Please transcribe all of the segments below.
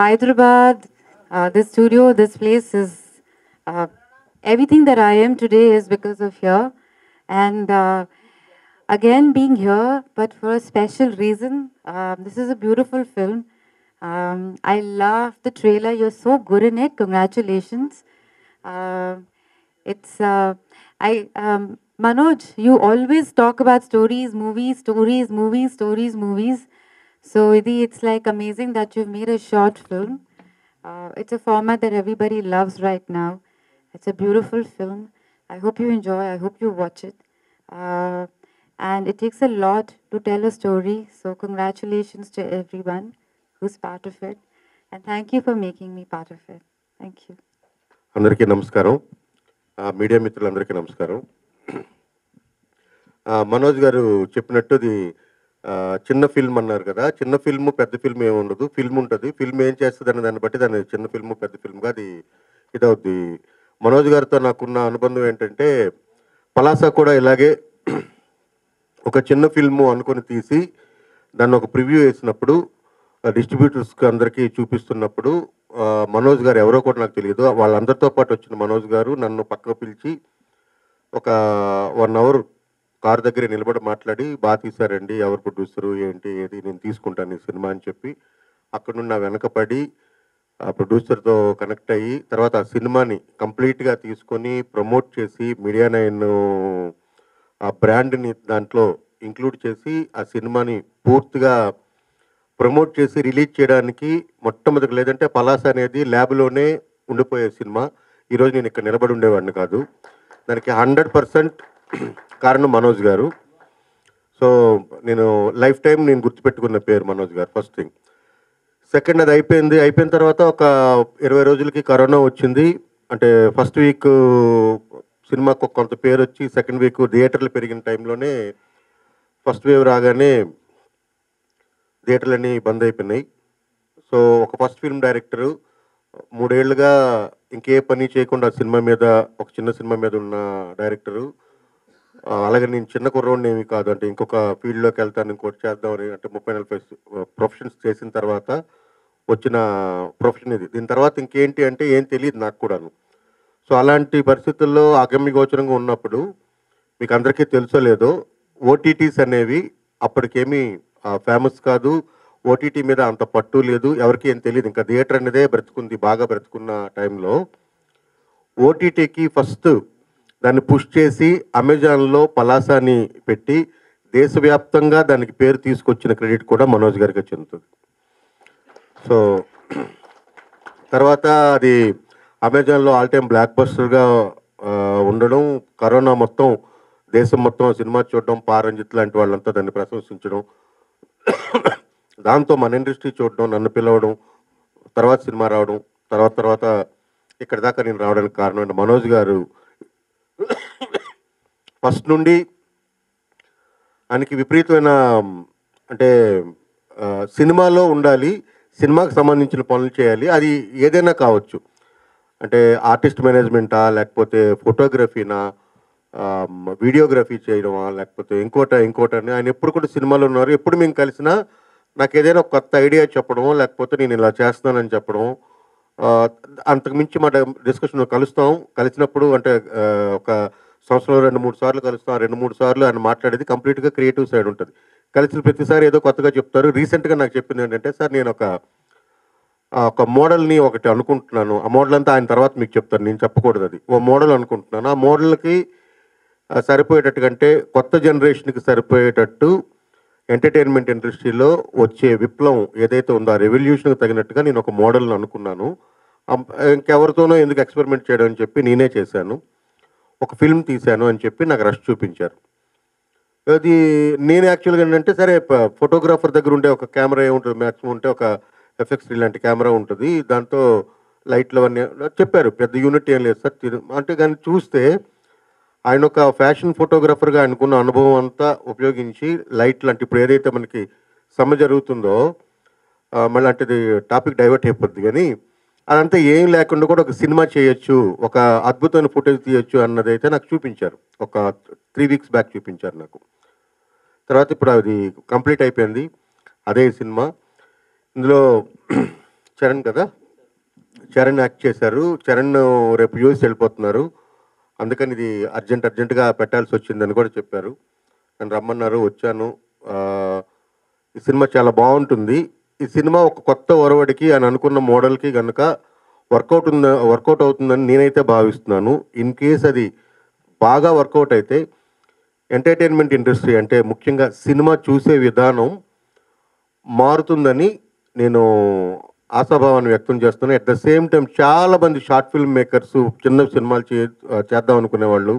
Hyderabad, this studio, this place is uh, everything that I am today is because of here. And again, being here, but for a special reason. This is a beautiful film. I love the trailer. You're so good in it. Congratulations. Uh, it's Manoj. You always talk about stories, movies, stories, movies, stories, movies. So it's like amazing that you've made a short film. It's a format that everybody loves right now. It's a beautiful film. I hope you enjoy. I hope you watch it. Uh, and it takes a lot to tell a story. So congratulations to everyone who's part of it. And thank you for making me part of it. Thank you. అందరికీ నమస్కారం. Media మిత్రులందరికీ నమస్కారం. మనోజ్ గారు చెప్పినట్టు ఇది చిన్న film అన్నారు కదా. చిన్న ఫిల్మ్ పెద్ద ఫిల్మ్ ఏమి ఉండదు. ఫిల్మ్ ఉంటుంది. ఫిల్మ్ ఏం చేస్తుంది అనే దాన్ని బట్టి దాన్ని చిన్న ఫిల్మ్ పెద్ద ఫిల్మ్గా అది ఇదవుద్ది. మనోజ్ గారితో నాకున్న అనుబంధం ఏంటంటే పలాస కూడా ఇలాగే ఒక చిన్న ఫిల్ము అనుకొని తీసి దాన్ని ఒక ప్రివ్యూ వేసినప్పుడు డిస్ట్రిబ్యూటర్స్కి అందరికీ చూపిస్తున్నప్పుడు మనోజ్ గారు ఎవరో కూడా నాకు తెలియదు. వాళ్ళందరితో పాటు వచ్చిన మనోజ్ గారు నన్ను పక్కకు పిలిచి ఒక 1 అవర్ కారు దగ్గర నిలబడి మాట్లాడి, బాగా తీశారండి, ఎవరు ప్రొడ్యూసరు ఏంటి ఏది నేను తీసుకుంటాను ఈ సినిమా అని చెప్పి అక్కడ నుండి నా వెనకపడి ఆ ప్రొడ్యూసర్తో కనెక్ట్ అయ్యి తర్వాత ఆ సినిమాని కంప్లీట్గా తీసుకొని ప్రమోట్ చేసి మీడియా 9 ఆ బ్రాండ్ని దాంట్లో ఇంక్లూడ్ చేసి ఆ సినిమాని పూర్తిగా ప్రమోట్ చేసి రిలీజ్ చేయడానికి మొట్టమొదటి లేదంటే పలాస అనేది ల్యాబ్లోనే ఉండిపోయే సినిమా. ఈరోజు నేను ఇక్కడ నిలబడి ఉండేవాడిని కాదు. దానికి 100% కారణం మనోజ్ గారు. సో నేను లైఫ్ టైం నేను గుర్తుపెట్టుకున్న పేరు మనోజ్ గారు. First thing. సెకండ్ అది అయిపోయిన తర్వాత ఒక 20 రోజులకి కరోనా వచ్చింది. అంటే ఫస్ట్ వీక్ సినిమాకు కొంత పేరు వచ్చి సెకండ్ వీక్ థియేటర్లు పెరిగిన టైంలోనే ఫస్ట్ వేవ్ రాగానే థియేటర్లన్నీ బంద్ అయిపోయినాయి. సో ఒక ఫస్ట్ ఫిల్మ్ డైరెక్టరు 3 ఏళ్ళుగా ఇంకే పని చేయకుండా సినిమా మీద ఒక చిన్న సినిమా మీద ఉన్న డైరెక్టరు అలాగే నేను చిన్న కుర్రోడిని ఏమీ కాదు. అంటే ఇంకొక ఫీల్డ్లోకి వెళ్తాను, ఇంకోటి చేద్దామని అంటే 30-40 ప్రొఫెషన్స్ చేసిన తర్వాత వచ్చిన ప్రొఫెషన్ ఇది. దీని తర్వాత ఇంకేంటి అంటే ఏం తెలియదు నాకు కూడాను. సో అలాంటి పరిస్థితుల్లో అగమ్యగోచరంగా ఉన్నప్పుడు మీకు అందరికీ తెలుసో లేదో ఓటీటీస్ అనేవి అప్పటికేమీ ఫేమస్ కాదు. ఓటీటీ మీద అంత పట్టు లేదు, ఎవరికి ఏం తెలియదు. ఇంకా థియేటర్ అనేదే బ్రతుకుంది, బాగా బ్రతుకున్న టైంలో ఓటీటీకి ఫస్ట్ దాన్ని పుష్ చేసి అమెజాన్లో పలాసాని పెట్టి దేశవ్యాప్తంగా దానికి పేరు తీసుకొచ్చిన క్రెడిట్ కూడా మనోజ్ గారికి చెందుతుంది. సో తర్వాత అది అమెజాన్లో ఆల్ టైమ్ బ్లాక్ బస్టర్గా ఉండడం, కరోనా మొత్తం దేశం మొత్తం సినిమా చూడడం, పారంజిత్ లాంటి వాళ్ళంతా దాన్ని ప్రశంసించడం, దాంతో మన ఇండస్ట్రీ చూడడం, నన్ను పిలవడం, తర్వాత సినిమా రావడం, తర్వాత ఇక్కడ దాకా నేను రావడానికి కారణం అంటే మనోజ్ గారు ఫస్ట్ నుండి ఆయనకి విపరీతమైన అంటే సినిమాలో ఉండాలి, సినిమాకి సంబంధించిన పనులు చేయాలి. అది ఏదైనా కావచ్చు. అంటే ఆర్టిస్ట్ మేనేజ్మెంటా, లేకపోతే ఫోటోగ్రఫీనా, వీడియోగ్రఫీ చేయడమా, లేకపోతే ఇంకోటని ఆయన ఎప్పుడు కూడా సినిమాలో ఉన్నారు. ఎప్పుడు మేము కలిసినా నాకు ఏదైనా ఒక కొత్త ఐడియా చెప్పడం, లేకపోతే నేను ఇలా చేస్తున్నానని చెప్పడం. అంతకుమించి మా డిస్కషన్ కలిసినప్పుడు అంటే ఒక సంవత్సరంలో 2-3 సార్లు కలుస్తాం. 2-3 సార్లు ఆయన మాట్లాడేది కంప్లీట్గా క్రియేటివ్ సైడ్ ఉంటుంది. కలిసిన ప్రతిసారి ఏదో కొత్తగా చెప్తారు. రీసెంట్గా నాకు చెప్పింది ఏంటంటే, సార్ నేను ఒక మోడల్ని ఒకటి అనుకుంటున్నాను, ఆ మోడల్ అంతా ఆయన తర్వాత మీకు చెప్తాను, నేను చెప్పకూడదు, అది ఓ మోడల్ అనుకుంటున్నాను. ఆ మోడల్కి సరిపోయేటట్టు కంటే కొత్త జనరేషన్కి సరిపోయేటట్టు ఎంటర్టైన్మెంట్ ఇండస్ట్రీలో వచ్చే విప్లవం ఏదైతే ఉందో ఆ రెవల్యూషన్కి తగినట్టుగా నేను ఒక మోడల్ని అనుకున్నాను. ఇంకెవరితోనో ఎందుకు ఎక్స్పెరిమెంట్ చేయడం అని చెప్పి నేనే చేశాను, ఒక ఫిల్మ్ తీశాను అని చెప్పి నాకు రష్ చూపించారు. అది నేను యాక్చువల్గా ఏంటంటే, సరే ఫోటోగ్రాఫర్ దగ్గర ఉండే ఒక కెమెరా ఏముంటుంది, మ్యాక్సిమం ఉంటే ఒక FX3 లాంటి కెమెరా ఉంటుంది, దాంతో లైట్లు అవన్నీ చెప్పారు, పెద్ద యూనిట్ ఏం లేదు సార్ అంటే. కానీ చూస్తే ఆయన ఒక ఫ్యాషన్ ఫోటోగ్రాఫర్గా ఆయనకున్న అనుభవం అంతా ఉపయోగించి లైట్లు అంటే ఇప్పుడు ఏదైతే మనకి సమ్మె జరుగుతుందో మళ్ళీ అంటే టాపిక్ డైవర్ట్ అయిపోద్ది, కానీ అదంతా ఏం లేకుండా కూడా ఒక సినిమా చేయొచ్చు, ఒక అద్భుతమైన ఫుటేజ్ తీయొచ్చు అన్నదైతే నాకు చూపించారు. ఒక 3 వీక్స్ బ్యాక్ చూపించారు నాకు. తర్వాత ఇప్పుడు అది కంప్లీట్ అయిపోయింది, అదే సినిమా. ఇందులో చరణ్ కదా, చరణ్ యాక్ట్ చేశారు. చరణ్ రేపు యూఎస్ వెళ్ళిపోతున్నారు, అందుకని ఇది అర్జెంటుగా పెట్టాల్సి వచ్చిందని కూడా చెప్పారు. నన్ను రమ్మన్నారు, వచ్చాను. ఈ సినిమా చాలా బాగుంటుంది. ఈ సినిమా ఒక కొత్త ఒరవడికి అని అనుకున్న మోడల్కి కనుక వర్కౌట్ అవుతుందని నేనైతే భావిస్తున్నాను. ఇన్ కేస్ అది బాగా వర్కౌట్ అయితే ఎంటర్టైన్మెంట్ ఇండస్ట్రీ అంటే ముఖ్యంగా సినిమా చూసే విధానం మారుతుందని నేను ఆశాభావాన్ని వ్యక్తం చేస్తున్నాను. అట్ ద సేమ్ టైం చాలామంది షార్ట్ ఫిల్మ్ మేకర్స్ చిన్న సినిమాలు చేద్దాం అనుకునేవాళ్ళు,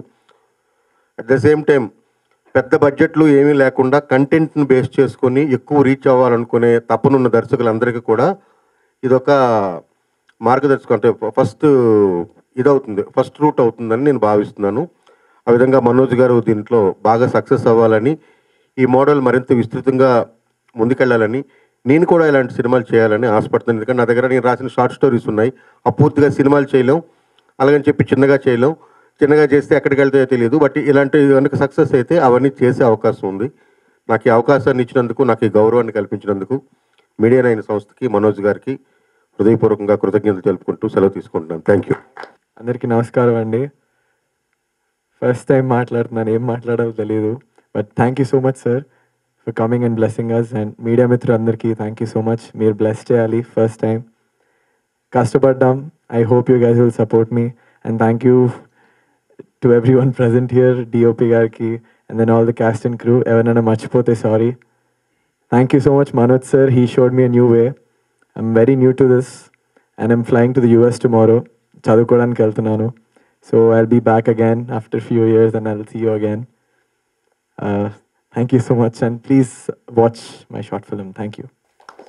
అట్ ద సేమ్ టైం పెద్ద బడ్జెట్లు ఏమీ లేకుండా కంటెంట్ని బేస్ చేసుకొని ఎక్కువ రీచ్ అవ్వాలనుకునే తపనున్న దర్శకులందరికీ కూడా ఇదొక మార్గదర్శకం, అంటే ఫస్ట్ రూట్ అవుతుందని నేను భావిస్తున్నాను. ఆ విధంగా మనోజ్ గారు దీంట్లో బాగా సక్సెస్ అవ్వాలని, ఈ మోడల్ మరింత విస్తృతంగా ముందుకెళ్ళాలని, నేను కూడా ఇలాంటి సినిమాలు చేయాలని ఆశపడుతున్నాను. ఎందుకంటే నా దగ్గర నేను రాసిన షార్ట్ స్టోరీస్ ఉన్నాయి. అపూర్తిగా సినిమాలు చేయలేం, అలాగని చెప్పి చిన్నగా చేయలేం. చిన్నగా చేస్తే ఎక్కడికి వెళ్తాయో తెలియదు. బట్ ఇలాంటి కనుక సక్సెస్ అయితే అవన్నీ చేసే అవకాశం ఉంది. నాకు ఈ అవకాశాన్ని ఇచ్చినందుకు, నాకు ఈ గౌరవాన్ని కల్పించినందుకు మీడియా 9 సంస్థకి, మనోజ్ గారికి హృదయపూర్వకంగా కృతజ్ఞతలు తెలుపుకుంటూ సెలవు తీసుకుంటున్నాను. Thank you. అందరికీ నమస్కారం అండి. ఫస్ట్ టైం మాట్లాడుతున్నాను, ఏం మాట్లాడాలో తెలియదు. But thank you so much sir for coming and blessing us. And media మిత్రులందరికీ థ్యాంక్ యూ సో మచ్. మీరు బ్లెస్ చేయాలి. ఫస్ట్ టైం కష్టపడ్డాం. I hope you guys will support me. And thank you to everyone present here, DOP Garki, and then all the cast and crew. Evanana Machpote, sorry. Thank you so much, Manoj sir. He showed me a new way. I'm very new to this, and I'm flying to the US tomorrow. Chadukodaniki veltunanu. So I'll be back again after a few years, and I'll see you again. Thank you so much, and please watch my short film. Thank you.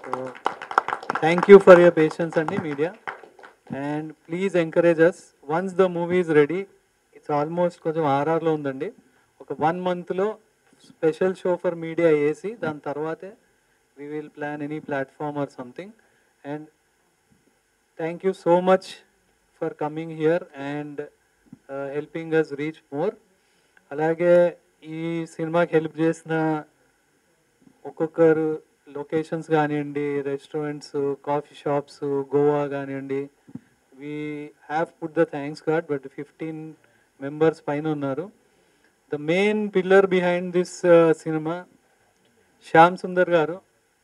So, thank you for your patience and media, and please encourage us. Once the movie is ready, almost కొంచెం ఆర్ఆర్లో ఉందండి. ఒక 1 monthలో special show for media వేసి దాని తర్వాతే we will plan any platform or something. And thank you so much for coming here and helping us reach more. అలాగే ఈ సినిమాకి హెల్ప్ చేసిన ఒక్కొక్కరు లొకేషన్స్ కానివ్వండి, రెస్టారెంట్స్, కాఫీ షాప్స్, గోవా కానివ్వండి, we have put the thanks card. But 15 members పైన ఉన్నారు. The main pillar behind this cinema Shyam Sundar గారు,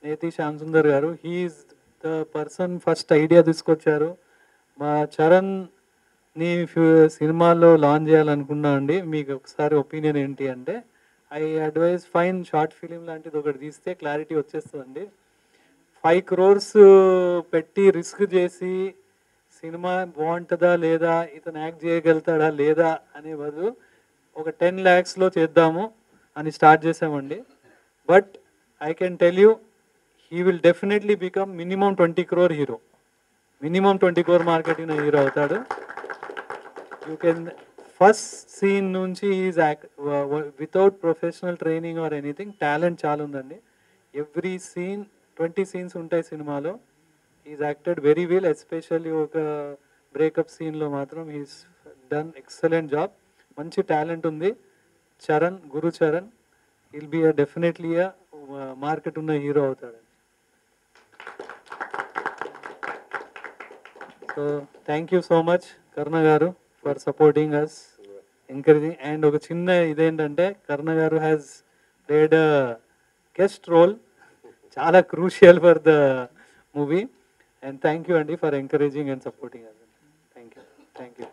నేతి శ్యామ్ సుందర్ గారు. He's the person first idea తీసుకొచ్చారు. మా చరణ్ని సినిమాలో లాంచ్ చేయాలనుకున్నా అండి. మీకు ఒకసారి ఒపీనియన్ ఏంటి అంటే, I advise fine short film లాంటిది ఒకటి తీస్తే క్లారిటీ వచ్చేస్తుందండి. 5 crores పెట్టి రిస్క్ చేసి సినిమా బాగుంటుందా లేదా, ఇతను యాక్ట్ చేయగలుగుతాడా లేదా అనే బదులు ఒక 10 lakhsలో చేద్దాము అని స్టార్ట్ చేసామండి. But I can tell you he will definitely become minimum 20 crore hero. Minimum 20 crore marketing hero అవుతాడు. యూ కెన్ ఫస్ట్ సీన్ నుంచి is without professional training or anything, talent చాలా ఉందండి. ఎవ్రీ సీన్ 20 scenes ఉంటాయి సినిమాలో. He's acted very well, especially ఒక breakup సీన్లో మాత్రం he's done excellent job. మంచి టాలెంట్ ఉంది. Charan, Guru Charan, he'll be definitely a market ఉన్న హీరో అవుతాడు. So thank you so much Karna గారు for supporting us, encouraging. And ఒక చిన్న ఇదేంటంటే, కర్ణ గారు హ్యాస్ ప్లేడ్ గెస్ట్ రోల్, చాలా crucial for the movie. And thank you, Andy, for encouraging and supporting us. Thank you. Thank you.